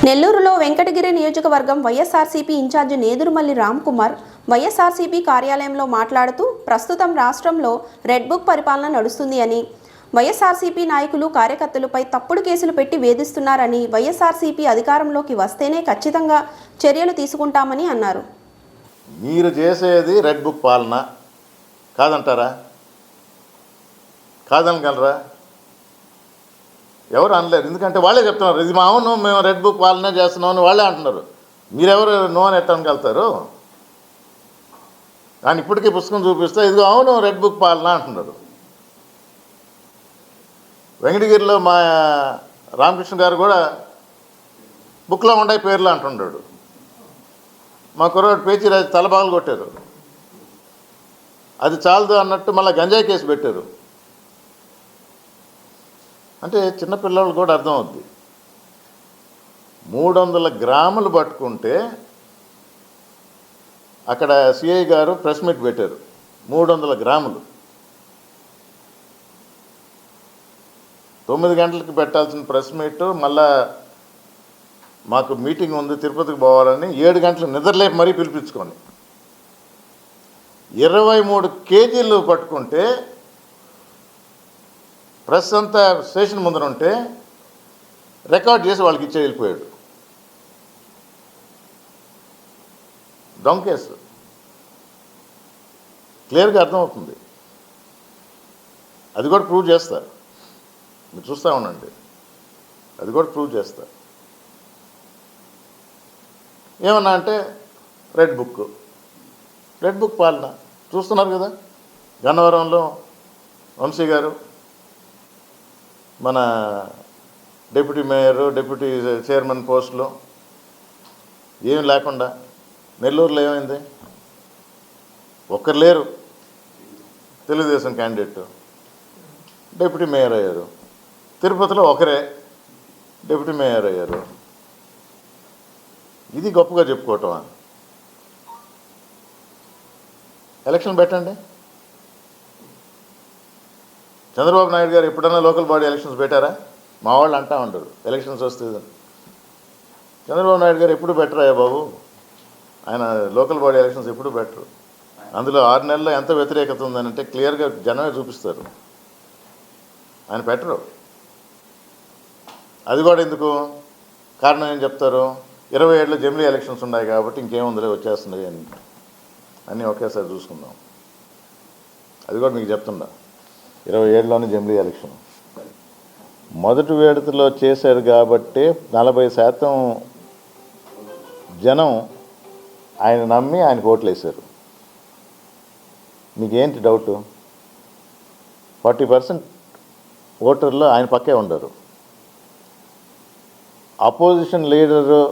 నెల్లూరులో వెంకటగిరి నియోజకవర్గం వైఎస్ఆర్సీపీ ఇన్ఛార్జి నేదురుమల్లి రామ్కుమార్ వైఎస్ఆర్సీపీ కార్యాలయంలో మాట్లాడుతూ ప్రస్తుతం రాష్ట్రంలో రెడ్ బుక్ పరిపాలన నడుస్తుంది అని, వైఎస్ఆర్సీపీ నాయకులు కార్యకర్తలపై తప్పుడు కేసులు పెట్టి వేధిస్తున్నారని, వైఎస్ఆర్సీపీ అధికారంలోకి వస్తేనే ఖచ్చితంగా చర్యలు తీసుకుంటామని అన్నారు. మీరు చేసేది రెడ్ బుక్ పాలన కాదంటారా? కాదనగలరా? ఎవరు అనలేరు. ఎందుకంటే వాళ్ళే చెప్తున్నారు ఇది అవును మేము రెడ్ బుక్ పాలనే చేస్తున్నాం అని వాళ్ళే అంటున్నారు. మీరెవరు నో అని ఎట్టనగలుగుతారు? కానీ ఇప్పటికీ పుస్తకం చూపిస్తే ఇదిగో అవును రెడ్ బుక్ పాలన అంటున్నారు. వెంకటగిరిలో మా రామకృష్ణ గారు కూడా బుక్లో ఉండే పేర్లు అంటున్నాడు. మా కుర్రాడు పేచిరాజు తలబాగులు కొట్టారు. అది చాలదు అన్నట్టు మళ్ళీ గంజాయి కేసు పెట్టారు. అంటే చిన్నపిల్లలు కూడా అర్థమవుద్ది. 300 గ్రాములు పట్టుకుంటే అక్కడ సిఐ గారు ప్రెస్ మీట్ పెట్టారు. 300 గ్రాములు 9 గంటలకి పెట్టాల్సిన ప్రెస్ మీట్ మళ్ళా మాకు మీటింగ్ ఉంది తిరుపతికి పోవాలని 7 గంటలకు నిద్రలేపి మరీ పిలిపించుకోండి. 23 కేజీలు పట్టుకుంటే ప్రెస్ అంతా స్టేషన్ ముందర ఉంటే రికార్డ్ చేసి వాళ్ళకి ఇచ్చే వెళ్ళిపోయాడు. దొంగ కేసు క్లియర్గా అర్థమవుతుంది. అది కూడా ప్రూవ్ చేస్తారు. మీరు చూస్తూ ఉండండి. అది కూడా ప్రూవ్ చేస్తారు. ఏమన్నా అంటే రెడ్ బుక్ పాలన చూస్తున్నారు కదా. గన్నవరంలో వంశీ గారు మన డిప్యూటీ మేయరు డిప్యూటీ చైర్మన్ పోస్టులు ఏమి లేకుండా, నెల్లూరులో ఏమైంది? ఒక్కరు లేరు తెలుగుదేశం క్యాండిడేట్ డిప్యూటీ మేయర్ అయ్యారు. తిరుపతిలో ఒకరే డిప్యూటీ మేయర్ అయ్యారు. ఇది గొప్పగా చెప్పుకోవటమా? ఎలక్షన్ పెట్టండి. చంద్రబాబు నాయుడు గారు ఎప్పుడన్నా లోకల్ బాడీ ఎలక్షన్స్ పెట్టారా? మా వాళ్ళు అంటూ ఉంటారు ఎలక్షన్స్ వస్తే. చంద్రబాబు నాయుడు గారు ఎప్పుడు పెట్టరాయా బాబు? ఆయన లోకల్ బాడీ ఎలక్షన్స్ ఎప్పుడు పెట్టరు. అందులో 6 నెలల్లో ఎంత వ్యతిరేకత ఉందనంటే క్లియర్గా జనమే చూపిస్తారు. ఆయన పెట్టరు. అది కూడా ఎందుకు? కారణం ఏం చెప్తారు? 27లో జమిలీ ఎలక్షన్స్ ఉన్నాయి కాబట్టి ఇంకేముందిలే వచ్చేస్తున్నాయి అని అన్నీ ఒకేసారి చూసుకుందాం. అది కూడా మీకు చెప్తున్నా. 27లోనే జమిలీ ఎలక్షన్ మొదటి విడతలో చేశారు కాబట్టి 40% జనం ఆయన నమ్మి ఆయనకు ఓట్లు వేశారు. మీకేంటి డౌటు? 40% ఓటర్లు ఆయన పక్కే ఉండరు. అపోజిషన్ లీడరు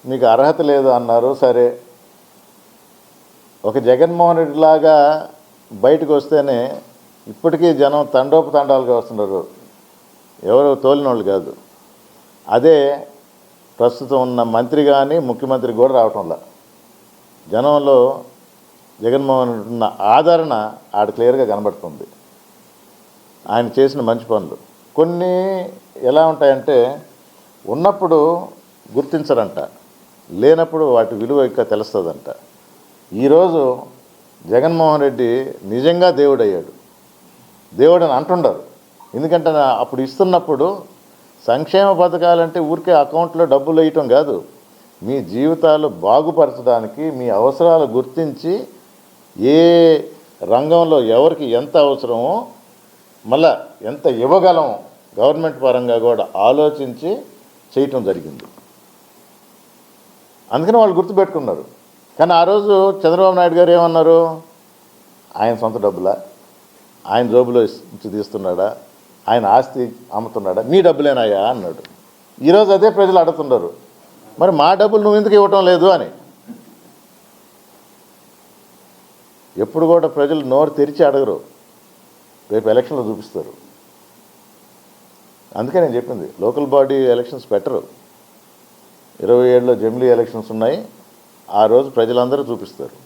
మీకు అర్హత లేదు అన్నారు. సరే, ఒక జగన్మోహన్ రెడ్డి లాగా బయటకు వస్తేనే ఇప్పటికీ జనం తండోపతండాలుగా వస్తున్నారు. ఎవరు తోలిన వాళ్ళు కాదు. అదే ప్రస్తుతం ఉన్న మంత్రి కానీ ముఖ్యమంత్రి కూడా రావటంలా. జనంలో జగన్మోహన్ రెడ్డి ఉన్న ఆదరణ ఆడ క్లియర్గా కనబడుతుంది. ఆయన చేసిన మంచి పనులు కొన్ని ఎలా ఉంటాయంటే ఉన్నప్పుడు గుర్తించరంట, లేనప్పుడు వాటి విలువ ఇంకా తెలుస్తుందంట. ఈరోజు జగన్మోహన్ రెడ్డి నిజంగా దేవుడయ్యాడు. దేవుడని అంటుండరు. ఎందుకంటే అప్పుడు ఇస్తున్నప్పుడు సంక్షేమ పథకాలంటే ఊరికే అకౌంట్లో డబ్బులు వేయటం కాదు, మీ జీవితాలు బాగుపరచడానికి మీ అవసరాలు గుర్తించి ఏ రంగంలో ఎవరికి ఎంత అవసరమో మళ్ళా ఎంత ఇవ్వగలం గవర్నమెంట్ పరంగా కూడా ఆలోచించి చేయటం జరిగింది. అందుకని వాళ్ళు గుర్తుపెట్టుకున్నారు. కానీ ఆ రోజు చంద్రబాబు నాయుడు గారు ఏమన్నారు? ఆయన సొంత డబ్బులా? ఆయన జోబులో నుంచి తీస్తున్నాడా? ఆయన ఆస్తి అమ్ముతున్నాడా? మీ డబ్బులేనాయా అన్నాడు. ఈరోజు అదే ప్రజలు అడుగుతున్నారు, మరి మా డబ్బులు నువ్వు ఎందుకు ఇవ్వటం లేదు అని. ఎప్పుడు కూడా ప్రజలు నోరు తెరిచి అడగరు, రేపు ఎలక్షన్లో చూపిస్తారు. అందుకే నేను చెప్పింది లోకల్ బాడీ ఎలక్షన్స్ పెట్టరు. 27లో జమిలీ ఎలక్షన్స్ ఉన్నాయి. ఆ రోజు ప్రజలందరూ చూపిస్తారు.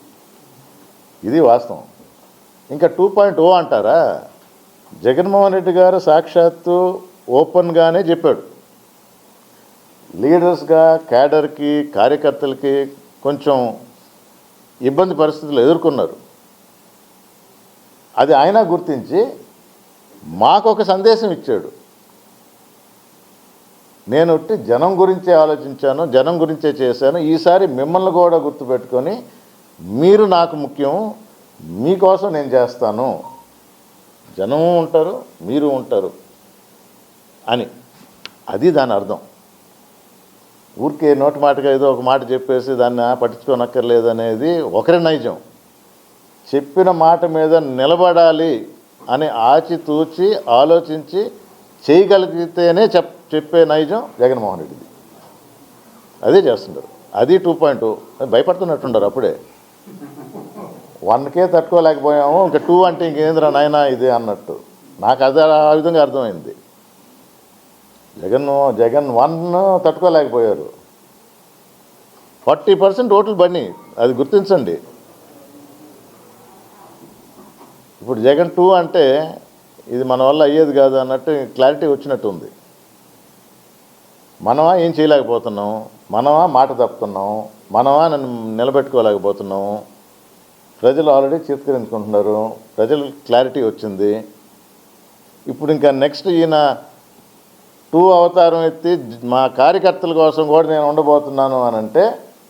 ఇది వాస్తవం. ఇంకా 2.0 అంటారా? జగన్మోహన్ రెడ్డి గారు సాక్షాత్తు ఓపెన్గానే చెప్పాడు, లీడర్స్గా క్యాడర్కి కార్యకర్తలకి కొంచెం ఇబ్బంది పరిస్థితులు ఎదుర్కొన్నారు. అది ఆయన గుర్తించి మాకు ఒక సందేశం ఇచ్చాడు. నేను జనం గురించే ఆలోచించాను, జనం గురించే చేశాను, ఈసారి మిమ్మల్ని కూడా గుర్తుపెట్టుకొని మీరు నాకు ముఖ్యం, మీకోసం నేను చేస్తాను, జనము ఉంటారు మీరు ఉంటారు అని. అది దాని అర్థం. ఊరికే నోటి మాటగా ఏదో ఒక మాట చెప్పేసి దాన్ని పట్టించుకోనక్కర్లేదు అనేది ఒకరి నైజం. చెప్పిన మాట మీద నిలబడాలి అని ఆచితూచి ఆలోచించి చేయగలిగితేనే చెప్పే నైజం జగన్మోహన్ రెడ్డిది. అదే చేస్తున్నారు. అది 2.0 భయపడుతున్నట్టున్నారు. అప్పుడే 1కే తట్టుకోలేకపోయాము, ఇంకా 2 అంటే ఇంకేంద్రా నాయనా ఇది అన్నట్టు. నాకు అది ఆ విధంగా అర్థమైంది. జగన్ 1 తట్టుకోలేకపోయారు. 40% ఓట్లు బని, అది గుర్తించండి. ఇప్పుడు జగన్ 2 అంటే ఇది మన వల్ల అయ్యేది కాదు అన్నట్టు క్లారిటీ వచ్చినట్టు ఉంది. మనమా ఏం చేయలేకపోతున్నాం, మనమా మాట తప్పుతున్నాం, మనమా నన్ను నిలబెట్టుకోలేకపోతున్నాం. ప్రజలు ఆల్రెడీ చిత్కరించుకుంటున్నారు, ప్రజలు క్లారిటీ వచ్చింది. ఇప్పుడు ఇంకా నెక్స్ట్ ఈయన 2 అవతారం ఎత్తి మా కార్యకర్తల కోసం కూడా నేను ఉండబోతున్నాను అని అంటే